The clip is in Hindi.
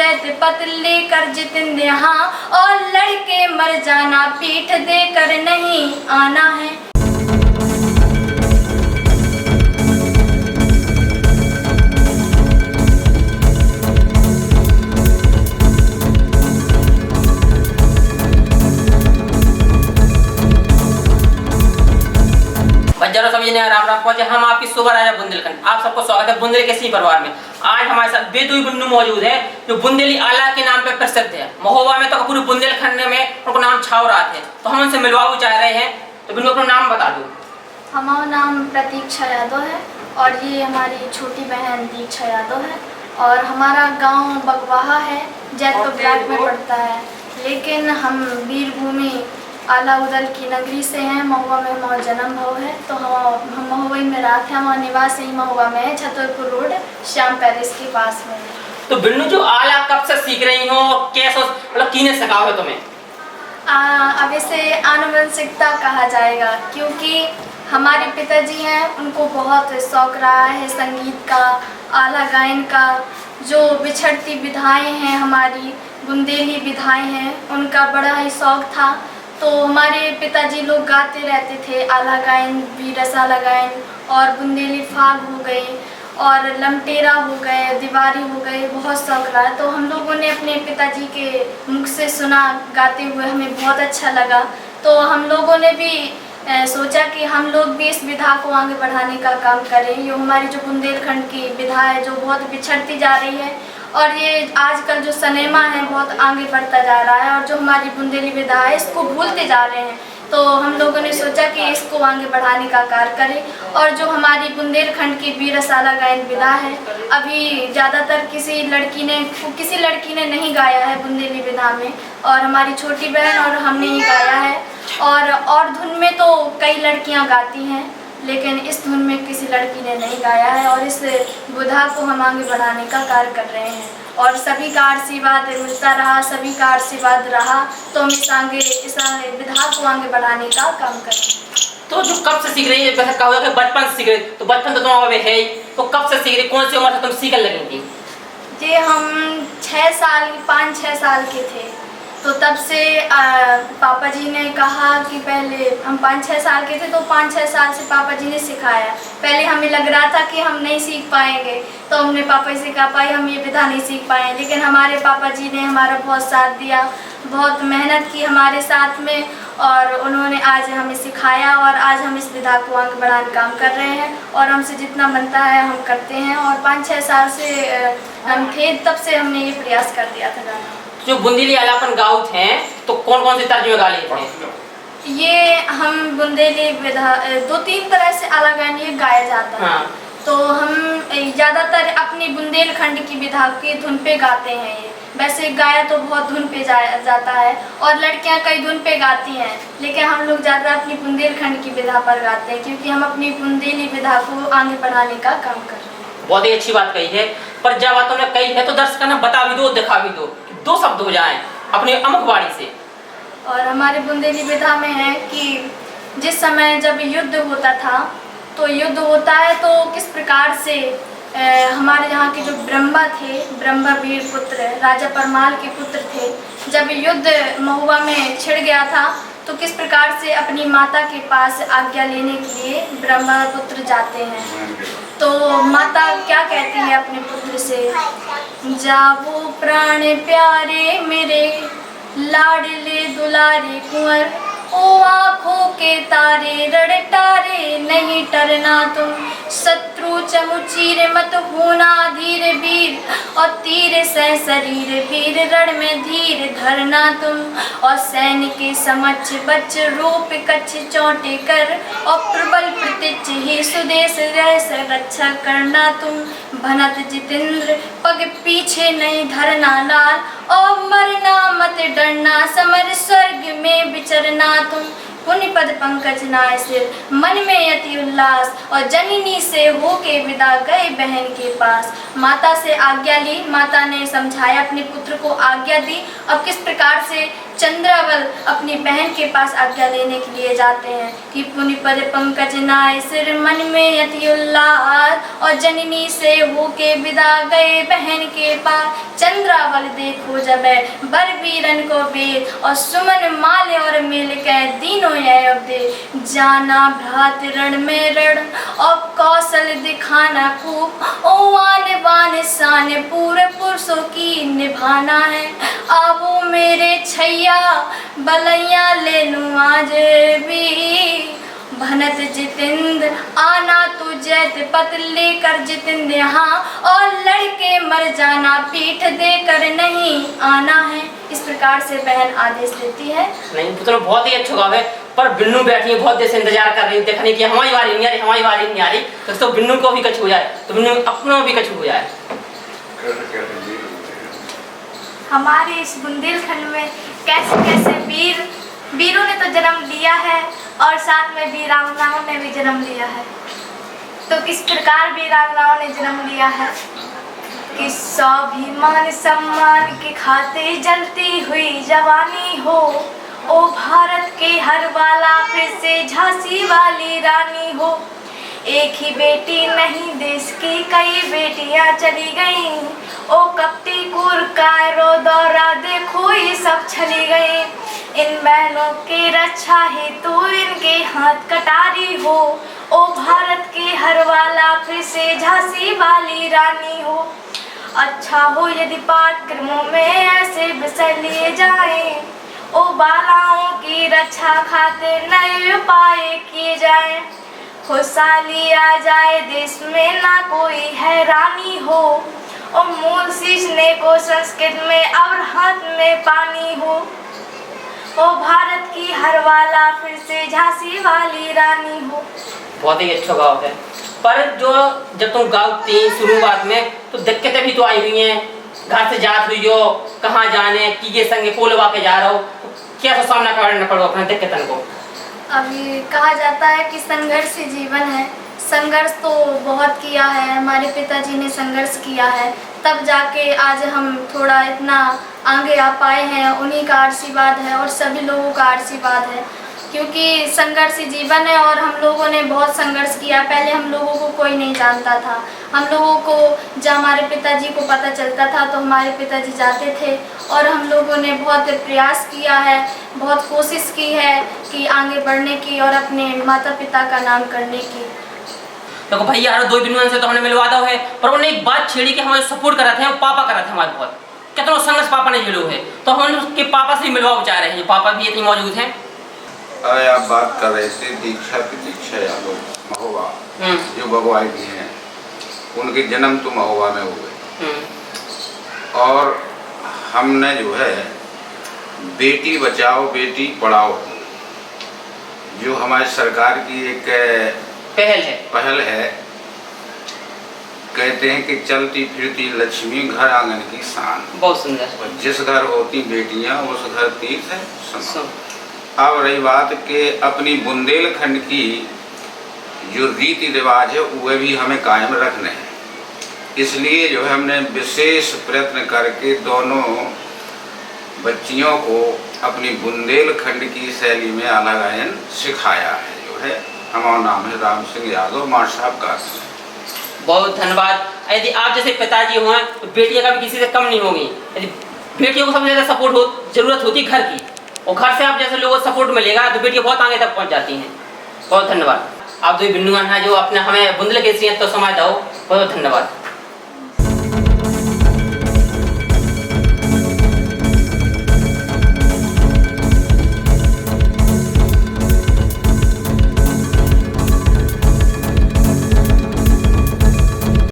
श्वेत पत्र लेकर जितेंद्र यहाँ, और लड़के मर जाना पीठ देकर नहीं आना है। जरा समझने राम राम पहुंचे हम आपकी सुबह राजा बुंदेलखंड। आप सबको स्वागत है बुंदेली के सी परिवार में। आज हमारे साथ बेदुई बुन्नू मौजूद है जो बुंदेली आला के नाम पे प्रसिद्ध है। महोबा में तो पूरे बुंदेलखंड में उनको नाम छाव रहा थे, तो हम उनसे मिलवाओ चाह रहे हैं। तो बिन्नू अपना नाम बता दो। हमारा नाम प्रतीक्षा यादव है और ये हमारी छोटी बहन दीक्षा यादव है, और हमारा गांव बगवाहा है, जैतपुर ब्लॉक में पड़ता है, लेकिन हम वीरभूमि आला उदल की नगरी से हैं। महुआ में हमारा जन्म भव है, तो हम महुआ में रहते हैं। हमारा निवास यही महुआ में है, छतरपुर रोड, श्याम पैलेस के पास में। तो बिन्नू जो आला कब से सीख रही हो, कैसे मतलब किने सिखाओ है तुम्हें? अब इसे आनुवंशिकता कहा जाएगा, क्योंकि हमारे पिताजी हैं, उनको बहुत शौक रहा है संगीत का, आला गायन का। जो बिछड़ती विधाएं हैं, हमारी बुंदेली विधाएं हैं, उनका बड़ा ही शौक था। तो हमारे पिताजी लोग गाते रहते थे आला गायन भी, रसाला गायन, और बुंदेली फाग हो गए और लमटेरा हो गए, दीवारी हो गए, बहुत शौक रहा। तो हम लोगों ने अपने पिताजी के मुख से सुना गाते हुए, हमें बहुत अच्छा लगा। तो हम लोगों ने भी सोचा कि हम लोग भी इस विधा को आगे बढ़ाने का काम करें। ये हमारी जो बुंदेलखंड की विधा है, जो बहुत बिछड़ती जा रही है, और ये आजकल जो सिनेमा है बहुत आगे बढ़ता जा रहा है, और जो हमारी बुंदेली विधा है इसको भूलते जा रहे हैं। तो हम लोगों ने सोचा कि इसको आगे बढ़ाने का कार्य करें। और जो हमारी बुंदेलखंड की वीरसाला गायन विधा है, अभी ज़्यादातर किसी लड़की ने नहीं गाया है बुंदेली विधा में, और हमारी छोटी बहन और हमने ही गाया है। और धुन में तो कई लड़कियां गाती हैं, लेकिन इस धुन में किसी लड़की ने नहीं गाया है, और इस विधा को हम आगे बढ़ाने का कार्य कर रहे हैं। और सभी का आशीर्वाद मिलता रहा, सभी का आशीर्वाद रहा, तो हम इस विधा को आगे बढ़ाने का काम करें। तो जो कब से सीख रही है? वैसे कहा कि बचपन से सीख रही, तो बचपन तो तुम्हारा है ही, तो कब से सीख रही, कौन सी उम्र से तुम सीखने लगी थी? जी, हम 5-6 साल के थे, तो तब से पापा जी ने कहा कि पहले हम 5-6 साल के थे, तो 5-6 साल से पापा जी ने सिखाया। पहले हमें लग रहा था कि हम नहीं सीख पाएंगे, तो हमने पापा जी से कहा भाई हम ये विधा नहीं सीख पाए, लेकिन हमारे पापा जी ने हमारा बहुत साथ दिया, बहुत मेहनत की हमारे साथ में, और उन्होंने आज हमें सिखाया, और आज हम इस विधा को आगे बढ़ाने काम कर रहे हैं, और हमसे जितना बनता है हम करते हैं। और 5-6 साल से हम थे, तब से हमने ये प्रयास कर दिया था गाना। जो बुंदेली आलापन गाउत हैं, तो कौन कौन से तर्ज में गा लेते हैं? ये हम बुंदेली विधा 2-3 तरह से आला गायन ये गाया जाता है। हाँ। तो हम ज़्यादातर अपनी बुंदेलखंड की विधा की धुन पे गाते हैं। ये वैसे गाया तो बहुत धुन पे जाता है, और लड़कियां कई धुन पे गाती हैं, लेकिन हम लोग ज़्यादा अपनी बुंदेलखंड की विधा पर गाते हैं, क्योंकि हम अपनी बुंदेली विधा को आगे बढ़ाने का काम कर रहे हैं। बहुत ही अच्छी बात कही है, पर जब बात तुमने कही है तो दर्शकों ने बता भी दो, दिखा भी दो, 2 शब्द हो जाएं अपनी अमुक वाणी से। और हमारे बुंदेली विधा में है कि जिस समय जब युद्ध होता था, तो युद्ध होता है तो किस प्रकार से हमारे यहाँ के जो ब्रह्मा थे, ब्रह्मा वीर पुत्र राजा परमाल के पुत्र थे, जब युद्ध महुआ में छिड़ गया था, तो किस प्रकार से अपनी माता के पास आज्ञा लेने के लिए ब्रह्मा पुत्र जाते हैं। तो माता क्या कहती है अपने पुत्र से, जाओ प्राण प्यारे मेरे, लाडले दुलारे कुंवर, ओ आँखों के तारे रड़टारे, नहीं टरना तुम, शत्रु चमुचीर मत होना धीर वीर, और तीर से शरीर वीर रण में धीर धरना तुम, और सैन्य के समक्ष बच रूप कच्छ चौटे कर, और प्रबल प्रतिच ही सुदेश रैस रक्षा करना तुम, भनत जितेंद्र पग पीछे नहीं धरना लाल, और मरना मत डरना समर स्वर्ग में विचरना तुम, पुण्य पद पंकज नाय सिर, मन में अति उल्लास, और जननी से होके विदा गए बहन के पास। माता से आज्ञा ली, माता ने समझाया, अपने पुत्र को आज्ञा दी। अब किस प्रकार से चंद्रावल अपनी बहन के पास आज्ञा लेने के लिए जाते हैं कि पुनि पद पंकज नाय सिर मन में अति उल्लास, और जननी से होके विदा गए बहन के पास। चंद्रावल देखो जब बर वीरन को बेर, और सुमन माले और मिल के दीनों यह दे। जाना भ्रात रण में रण और कौशल दिखाना खूब, ओ आन बान शान पूरे पुरुषों की निभाना है। आवो मेरे छैया बलैया ले लूँ आज भी, भनत जितेंद्र आना तू जैत पत लेकर जितेंद्र यहाँ, और लड़के मर जाना पीठ देकर नहीं आना है। इस प्रकार से बहन आदेश देती है। नहीं पुत्र बहुत ही अच्छा गाँव है, पर बिन्नू बैठी है बहुत देर से इंतजार कर रही है देखने की हमारी बारी नहीं आ रही, हमारी बारी नहीं आ रही, तो बिन्नू को भी कछु हो जाए, तो बिन्नू अपनों भी कछु हो जाए। हमारे इस बुंदेलखंड में कैसे कैसे वीरों ने तो जन्म लिया है, और साथ में वीरांगनाओं ने भी जन्म लिया है। तो किस प्रकार वीरांगनाओं ने जन्म लिया है कि स्वाभिमान सम्मान के खाते जलती हुई जवानी हो, ओ भारत के हर वाला फिर से झांसी वाली रानी हो। एक ही बेटी नहीं देश की कई बेटियां चली गईं, ओ कपटी कुर कायरो दौरा देखो ये सब चली गई। इन बहनों की रक्षा हेतु इनके हाथ कटारी हो, ओ भारत के हर वाला फिर से झांसी वाली रानी हो। अच्छा हो यदि पाठ्यक्रमों में ऐसे विषय लिए जाएं, ओ बालाओं की रक्षा खातिर नए उपाय किए जाएं। खुशहाली आ जाए देश में ना कोई हैरानी हो, और मूल सींचने को संस्कृत में और हाथ में पानी हो, ओ भारत की हर वाला फिर से झांसी वाली रानी हो। बहुत ही अच्छा गाँव है, पर जो जब तुम गाँव थी शुरुआत में तो दिक्कतें भी तो आई हुई हैं, घर से जात हुई हो, कहाँ जाने की ये संगे कोलवा के जा रहा हो, तो क्या तो सामना करना पड़ो अपने दिक्कतन को। अभी कहा जाता है कि संघर्ष ही जीवन है। संघर्ष तो बहुत किया है, हमारे पिताजी ने संघर्ष किया है, तब जाके आज हम थोड़ा इतना आगे आ पाए हैं। उन्हीं का आशीर्वाद है और सभी लोगों का आशीर्वाद है, क्योंकि संघर्ष ही जीवन है। और हम लोगों ने बहुत संघर्ष किया। पहले हम लोगों को कोई नहीं जानता था। हम लोगों को जब हमारे पिताजी को पता चलता था तो हमारे पिताजी जाते थे, और हम लोगों ने बहुत प्रयास किया है, बहुत कोशिश की है कि आगे बढ़ने की और अपने माता पिता का नाम करने की। देखो भैया यार दो बिनुअन से तो हमने मिलवा दो है, पर उन्होंने एक बात छेड़ी कि हमारे सपोर्ट करा थे, हम पापा करा थे हमारे बहुत कितना संघर्ष पापा ने झेलो है, तो हम उनके पापा से मिलवा चाह रहे हैं। पापा भी इतनी मौजूद हैं। अरे आप बात कर रहे थे दीक्षा यादव महोबा, जो बगवाई भी हैं, उनके जन्म तो महोबा में हुए, और हमने जो है बेटी बचाओ बेटी पढ़ाओ जो हमारी सरकार की एक पहल है। कहते हैं कि चलती फिरती लक्ष्मी घर आंगन की शान। बहुत सुंदर। और जिस घर होती बेटियां उस घर तीर्थ समान। अब रही बात कि अपनी बुंदेलखंड की जो रीति रिवाज है वह भी हमें कायम रखने हैं, इसलिए जो है हमने विशेष प्रयत्न करके दोनों बच्चियों को अपनी बुंदेलखंड की शैली में आला गायन सिखाया है। जो है हमारा नाम है राम सिंह यादव, मार साहब का। बहुत धन्यवाद। यदि आप जैसे पिताजी हुए तो बेटियां का भी किसी से कम नहीं होगी। यदि बेटियों को सबसे ज़्यादा सपोर्ट जरूरत होती है घर की, और घर से आप जैसे लोगों को सपोर्ट मिलेगा तो बेटियां बहुत आगे तक पहुंच जाती हैं। बहुत धन्यवाद। आप दो बिन्नुआन हैं जो अपने हमें बुंदेल के तो समाज दो। बहुत धन्यवाद।